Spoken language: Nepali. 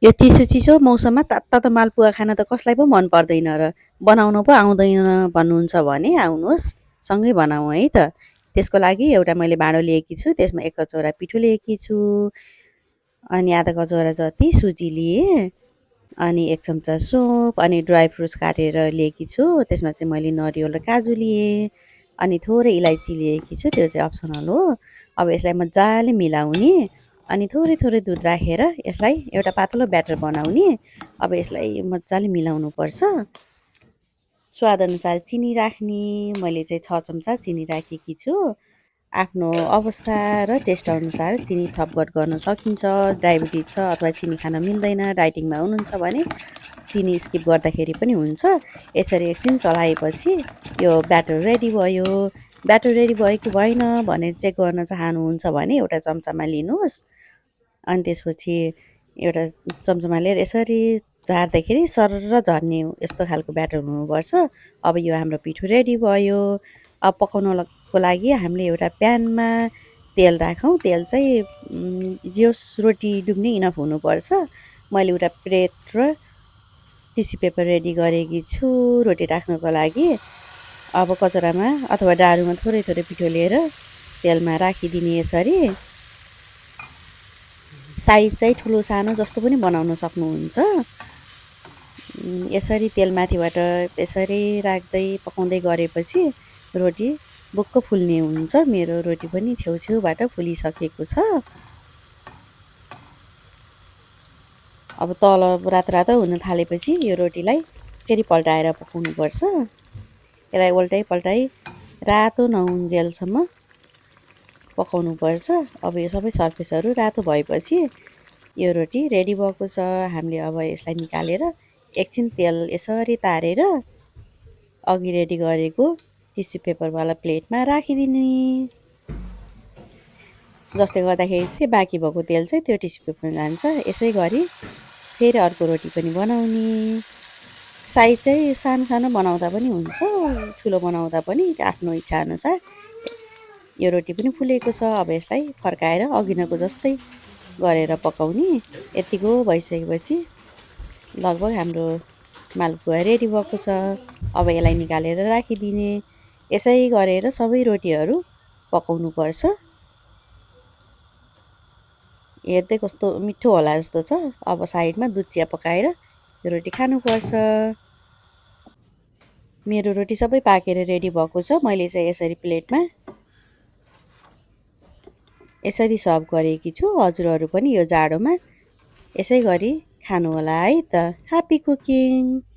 यो चिसो मौसममा तातो मालपुवा खान त कसलाई पो मन पर्दैन र। बनाउनु पो आउँदैन भन्नुहुन्छ भने आउनुहोस्, सँगै बनाऊँ है त। त्यसको लागि एउटा मैले भाँडो लिएकी छु, त्यसमा 1 कचौरा पिठो लिएकी छु, अनि आधा कचौरा जति सुजी लिएँ, अनि 1 चम्चा सौफ, अनि ड्राई फ्रुट्स काटेर लिएकी छु। त्यसमा चाहिँ मैले नरिवल र काजु लिएँ, अनि थोरै इलाइची लिएकी छु, त्यो चाहिँ अप्सनल हो। अब यसलाई मजाले मिलाउने, अनि थोरै दुध राखेर यसलाई एउटा पातलो ब्याटर बनाउने। अब यसलाई मजाले मिलाउनुपर्छ। स्वादअनुसार चिनी राख्ने, मैले चाहिँ 6 चम्चा चिनी राखेकी छु। आफ्नो अवस्था र टेस्ट अनुसार चिनी थपघट गर्न सकिन्छ। डायबिटिज छ अथवा चिनी खान मिल्दैन, डाइटिङमा हुनुहुन्छ भने चिनी स्किप गर्दाखेरि पनि हुन्छ। यसरी एकछिन चलाएपछि यो ब्याटर रेडी भयो। ब्याटर रेडी भयो कि भएन भनेर चेक गर्न चाहनुहुन्छ भने एउटा चम्चामा लिनुहोस्, अनि त्यसपछि एउटा चम्चामा लिएर यसरी झार्दाखेरि सरर झर्ने यस्तो खालको ब्याटर हुनुपर्छ। अब यो हाम्रो पिठो रेडी भयो। अब पकाउनको लागि हामीले एउटा प्यानमा तेल राखौँ। तेल चाहिँ जोस् रोटी डुब्ने इनफ हुनुपर्छ। मैले एउटा प्लेट र टिस्यु पेपर रेडी गरेकी छु रोटी राख्नको लागि। अब कचौरामा अथवा डाडुमा थोरै पिठो लिएर तेलमा राखिदिने यसरी। साइज चाहिँ ठुलो सानो जस्तो पनि बनाउन सक्नुहुन्छ। यसरी तेलमाथिबाट यसरी राख्दै पकाउँदै गरेपछि रोटी बुक्क फुल्ने हुन्छ। मेरो रोटी पनि छेउछेउबाट फुलिसकेको छ। अब तल रातो हुन थालेपछि यो रोटीलाई फेरि पल्टाएर पकाउनुपर्छ। यसलाई उल्टाइ पल्टाइ रातो नहुन्जेलसम्म पकाउनुपर्छ। अब यो सबै सर्फेसहरू रातो भएपछि यो रोटी रेडी भएको छ। हामीले अब यसलाई निकालेर एकछिन तेल यसरी तारेर अघि रेडी गरेको टिस्यु पेपरवाला प्लेटमा राखिदिने। जसले गर्दाखेरि चाहिँ बाँकी भएको तेल चाहिँ त्यो टिस्यु पेपरमा जान्छ। यसै गरी फेरि अर्को रोटी पनि बनाउने। साइज चाहिँ सानो सानो बनाउँदा पनि हुन्छ, ठुलो बनाउँदा पनि आफ्नो इच्छाअनुसार। यो रोटी पनि फुलेको छ। अब यसलाई फर्काएर अघिनको जस्तै गरेर पकाउने। यतिको भइसकेपछि लगभग हाम्रो मालपुवा रेडी भएको छ। अब यसलाई निकालेर राखिदिने। यसै गरेर सबै रोटीहरू पकाउनुपर्छ। हेर्दै कस्तो मिठो होला जस्तो छ। अब साइडमा दुध चिया पकाएर रोटी खानुपर्छ। मेरो रोटी सबै पाकेर रेडी भएको छ। मैले चाहिँ यसरी प्लेटमा यसरी सर्भ गरेकी छु। हजुरहरू पनि यो जाडोमा यसै गरी खानुहोला है त। Happy cooking.